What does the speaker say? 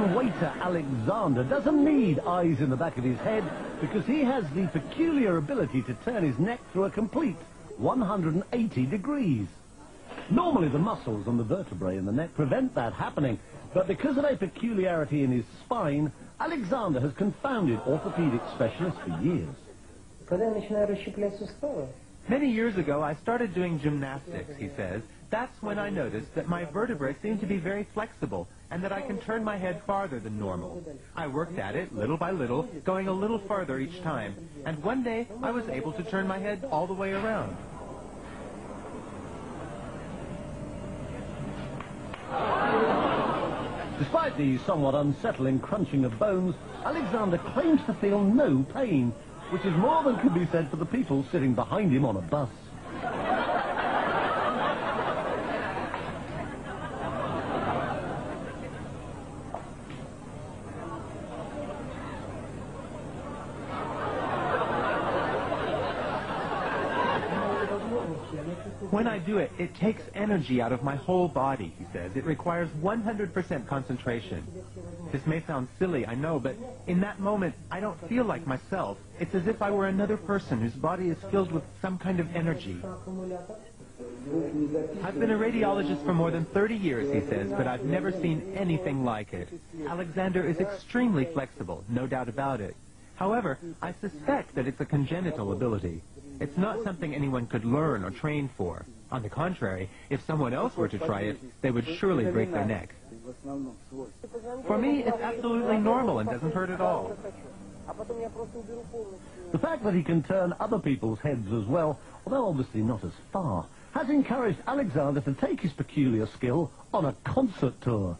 American waiter Alexander doesn't need eyes in the back of his head because he has the peculiar ability to turn his neck through a complete 180 degrees. Normally the muscles and the vertebrae in the neck prevent that happening, but because of a peculiarity in his spine, Alexander has confounded orthopedic specialists for years. Many years ago, I started doing gymnastics, he says. That's when I noticed that my vertebrae seem to be very flexible and that I can turn my head farther than normal. I worked at it little by little, going a little farther each time, and one day I was able to turn my head all the way around. Despite the somewhat unsettling crunching of bones, Alexander claims to feel no pain, which is more than can be said for the people sitting behind him on a bus. When I do it, it takes energy out of my whole body, he says. It requires 100% concentration. This may sound silly, I know, but in that moment, I don't feel like myself. It's as if I were another person whose body is filled with some kind of energy. I've been a radiologist for more than 30 years, he says, but I've never seen anything like it. Alexander is extremely flexible, no doubt about it. However, I suspect that it's a congenital ability. It's not something anyone could learn or train for. On the contrary, if someone else were to try it, they would surely break their neck. For me, it's absolutely normal and doesn't hurt at all. The fact that he can turn other people's heads as well, although obviously not as far, has encouraged Alexander to take his peculiar skill on a concert tour.